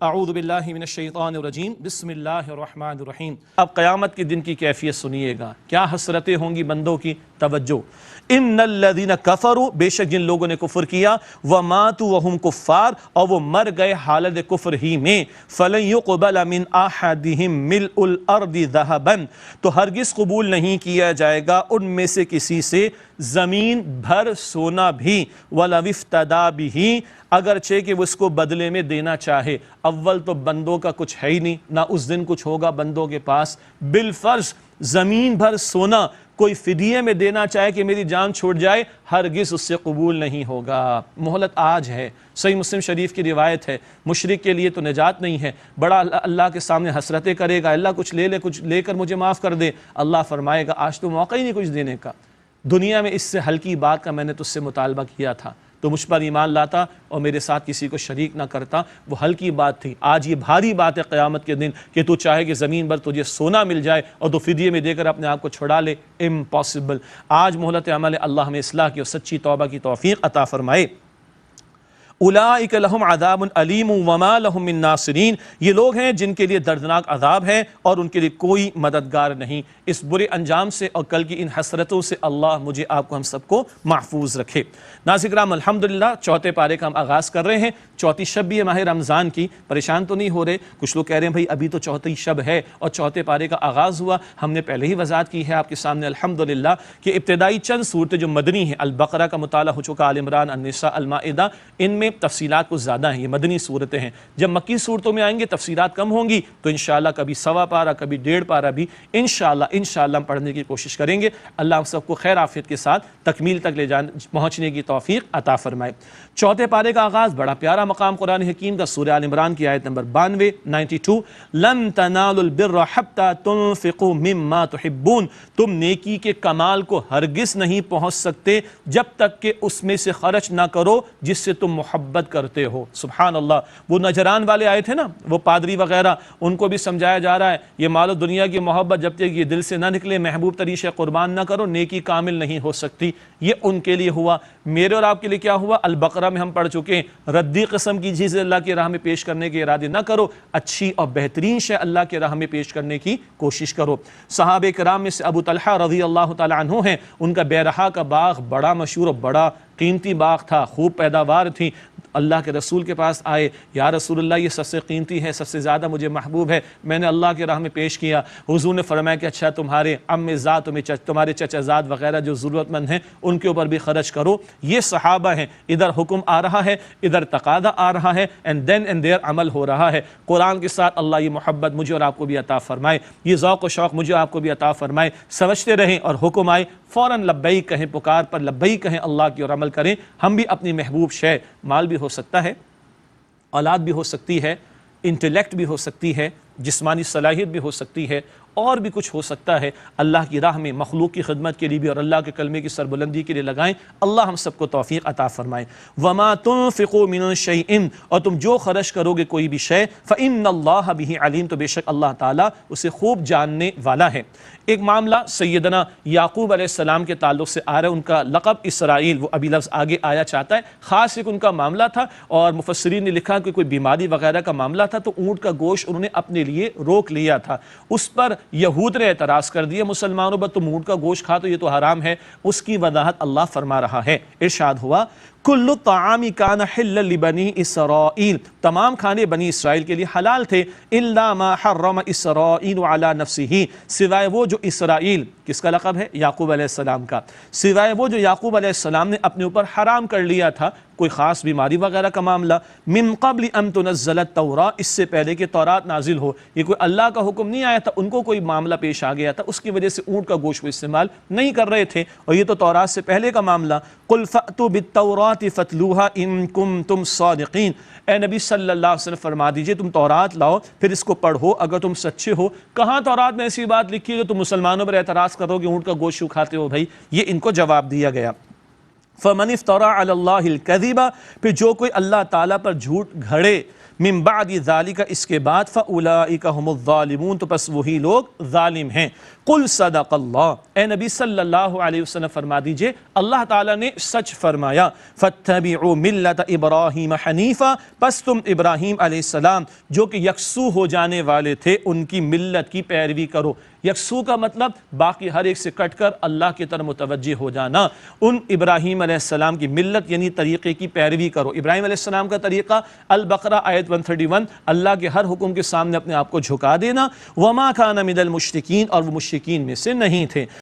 اعوذ باللہ من الشیطان الرجیم بسم اللہ الرحمن الرحیم۔ اب قیامت کے دن کی کیفیت سنیے گا، کیا حسرتیں ہوں گی بندوں کی۔ توجہ، ان الذین کفروا، بے شک جن لوگوں نے کفر کیا، وماتوا وہم کفار، اور وہ مر گئے حالت کفر ہی میں، فلن یقبل من احدہم ملء الارض ذہبا، تو ہرگز قبول نہیں کیا جائے گا ان میں سے کسی سے زمین بھر سونا بھی، ولو افتدی بہ، اگرچہ کہ وہ اس کو بدلے میں دینا چاہے۔ اول تو بندوں کا کچھ ہے ہی نہیں، نہ اس دن کچھ ہوگا بندوں کے پاس۔ بالفرض زمین بھر سونا کوئی فدیے میں دینا چاہے کہ میری جان چھوٹ جائے، ہرگز اس سے قبول نہیں ہوگا۔ مہلت آج ہے، صحیح مسلم شریف کی روایت ہے، مشرک کے لیے تو نجات نہیں ہے، بڑا اللہ کے سامنے حسرتیں کرے گا، اللہ کچھ لے کر مجھے معاف کر دے۔ اللہ فرمائے گا آج تو موقع ہی نہیں کچھ دینے کا، دنیا میں اس سے ہلکی بات کا میں نے تجھ سے مطالبہ کیا تھا، تو مجھ پر ایمان لاتا اور میرے ساتھ کسی کو شریک نہ کرتا، وہ ہلکی بات تھی۔ آج یہ بھاری بات ہے قیامت کے دن کہ تو چاہے کہ زمین بھر تجھے سونا مل جائے اور تو فدیے میں دے کر اپنے آپ کو چھڑا لے، امپاسبل۔ آج مہلت عمل ہے، اللہ ہمیں اصلاح کی اور سچی توبہ کی توفیق عطا فرمائے۔ اولئک لہم عذاب علیم وما لہم من ناصرین، یہ لوگ ہیں جن کے لیے دردناک عذاب ہے اور ان کے لیے کوئی مددگار نہیں۔ اس برے انجام سے اور کل کی ان حسرتوں سے اللہ مجھے آپ کو ہم سب کو محفوظ رکھے۔ ناظرین کرام، الحمدللہ چوتھے پارے کا ہم آغاز کر رہے ہیں۔ چوتھی شب بھی ہے ماہ رمضان کی، پریشان تو نہیں ہو رہے؟ کچھ لوگ کہہ رہے ہیں بھائی ابھی تو چوتھی شب ہے اور چوتھے پارے کا آغاز ہوا۔ ہم نے پہلے ہی وضاحت کی ہے آپ کے سامنے الحمدللہ کہ ابتدائی چند صورتیں جو مدنی ہیں، البقرہ کا مطالعہ ہو چکا، آل عمران، النساء، المائدہ، ان میں تفصیلات کچھ زیادہ ہیں، یہ مدنی صورتیں ہیں۔ جب مکی صورتوں میں آئیں گے تفصیلات کم ہوں گی، تو انشاءاللہ کبھی سوا پارہ کبھی ڈیڑھ پارہ بھی انشاءاللہ ہم پڑھنے کی کوشش کریں گے۔ اللہ ہم سب کو خیر عافیت کے ساتھ تکمیل تک پہنچنے کی توفیق عطا فرمائے۔ چوتھے پارے کا آغاز بڑا پیارا مقام قرآن حکیم کا، سورہ آل عمران کی آیت نمبر 92 لن تنالوا البر حتى تنفقوا مما تحبون، تم نیکی کے کمال کو ہرگز نہیں پہنچ سکتے جب تک کہ اس میں سے خرچ نہ کرو جس سے تم محبت کرتے ہو۔ سبحان اللہ، وہ نجران والے آئے تھے نا، وہ پادری وغیرہ، ان کو بھی سمجھایا جا رہا ہے یہ مال و دنیا کی محبت جب تک یہ دل سے نہ نکلے، محبوب تریشہ قربان نہ کرو، نیکی کامل نہیں ہو سکتی۔ یہ ان کے لیے ہوا، میرے اور آپ کے لیے کیا ہوا؟ البقرہ میں ہم پڑھ چکے ہیں، ردی قسم کی چیزیں اللہ کی راہ میں پیش کرنے کے ارادے نہ کرو، اچھی اور بہترین شے اللہ کے راہ میں پیش کرنے کی کوشش کرو۔ صحابہ کرام میں سے ابو طلحہ رضی اللہ تعالی عنہ ہیں، ان کا بیرحا کا باغ بڑا مشہور اور بڑا قیمتی باغ تھا، خوب پیداوار تھی۔ اللہ کے رسول کے پاس آئے، یا رسول اللہ یہ سب سے قیمتی ہے، سب سے زیادہ مجھے محبوب ہے، میں نے اللہ کے راہ میں پیش کیا۔ حضور نے فرمایا کہ اچھا تمہارے عم زاد، تمہارے چچا زاد وغیرہ جو ضرورت مند ہیں ان کے اوپر بھی خرچ کرو۔ یہ صحابہ ہیں، ادھر حکم آ رہا ہے، ادھر تقاضا آ رہا ہے، اینڈ دیر عمل ہو رہا ہے۔ قرآن کے ساتھ اللہ یہ محبت مجھے اور آپ کو بھی عطا فرمائے، یہ ذوق و شوق مجھے آپ کو بھی عطا فرمائے۔ سمجھتے رہیں اور حکم آئے فوراً لبیک کہیں، پکار پر لبیک کہیں اللہ کی اور عمل کریں۔ ہم بھی اپنی محبوب شے، مال بھی ہو سکتا ہے، اولاد بھی ہو سکتی ہے، انٹلیکٹ بھی ہو سکتی ہے، جسمانی صلاحیت بھی ہو سکتی ہے، اور بھی کچھ ہو سکتا ہے، اللہ کی راہ میں مخلوق کی خدمت کے لیے بھی اور اللہ کے کلمے کی سربلندی کے لیے لگائیں۔ اللہ ہم سب کو توفیق عطا فرمائے۔ وما تنفقوا من شیء، اور تم جو خرچ کرو گے کوئی بھی شے، فإن اللہ بہ علیم، تو بے شک اللہ تعالیٰ اسے خوب جاننے والا ہے۔ ایک معاملہ سیدنا یعقوب علیہ السلام کے تعلق سے آ رہا ہے، ان کا لقب اسرائیل، وہ ابھی لفظ آگے آیا چاہتا ہے، خاص ایک ان کا معاملہ تھا، اور مفسرین نے لکھا کہ کوئی بیماری وغیرہ کا معاملہ تھا، تو اونٹ کا گوشت انہوں نے اپنے لیے روک لیا تھا۔ اس پر یہود نے اعتراض کر دیا، مسلمانوں پر تم اونٹ کا گوشت کھا تو یہ تو حرام ہے۔ اس کی وضاحت اللہ فرما رہا ہے، ارشاد ہوا کل الطعام کان حلا لبنی اسرائیل، تمام کھانے بنی اسرائیل کے لیے حلال تھے، الا ما حرم اسرائیل علی نفسہ، سوائے وہ جو اسرائیل، کس کا لقب ہے؟ یعقوب علیہ السلام کا، سوائے وہ جو یعقوب علیہ السلام نے اپنے اوپر حرام کر لیا تھا، کوئی خاص بیماری وغیرہ کا معاملہ، من قبل ان تنزل التوراۃ، اس سے پہلے کہ تورات نازل ہو، یہ کوئی اللہ کا حکم نہیں آیا تھا، ان کو کوئی معاملہ پیش آ گیا تھا، اس کی وجہ سے اونٹ کا گوشت وہ استعمال نہیں کر رہے تھے، اور یہ تو تورات سے پہلے کا معاملہ۔ قل فأتوا بالتوراۃ فاتلوها ان کنتم صادقین، اے نبی صلی اللہ علیہ وسلم فرما دیجئے تم تورات لاؤ پھر اس کو پڑھو اگر تم سچے ہو۔ کہاں تورات میں ایسی بات لکھی ہے جو تم مسلمانوں پر اعتراض کرو کہ اونٹ کا گوشت کھاتے ہو بھائی؟ یہ ان کو جواب دیا گیا۔ فمن افترى علی اللہ الکذب، پھر جو کوئی اللہ تعالیٰ پر جھوٹ گھڑے، من بعد ذالک اس کے بعد فاولئک هم الظالمون تو پس وہی لوگ ظالم ہیں۔ قل صدق اللہ، اے نبی صلی اللہ علیہ وسلم فرما دیجئے اللہ تعالیٰ نے سچ فرمایا، فاتبعوا ملت ابراہیم حنیفا، پس تم ابراہیم علیہ السلام جو کہ یکسو ہو جانے والے تھے ان کی ملت کی پیروی کرو۔ یکسو کا مطلب باقی ہر ایک سے کٹ کر اللہ کی طرف متوجہ ہو جانا۔ ان ابراہیم علیہ السلام کی ملت یعنی طریقے کی پیروی کرو۔ ابراہیم علیہ السلام کا طریقہ البقرہ آیت 131، اللہ کے ہر حکم کے سامنے اپنے آپ کو جھکا دینا، وما کان من المشرکین، اور وہ مشرکین میں سے نہیں تھے۔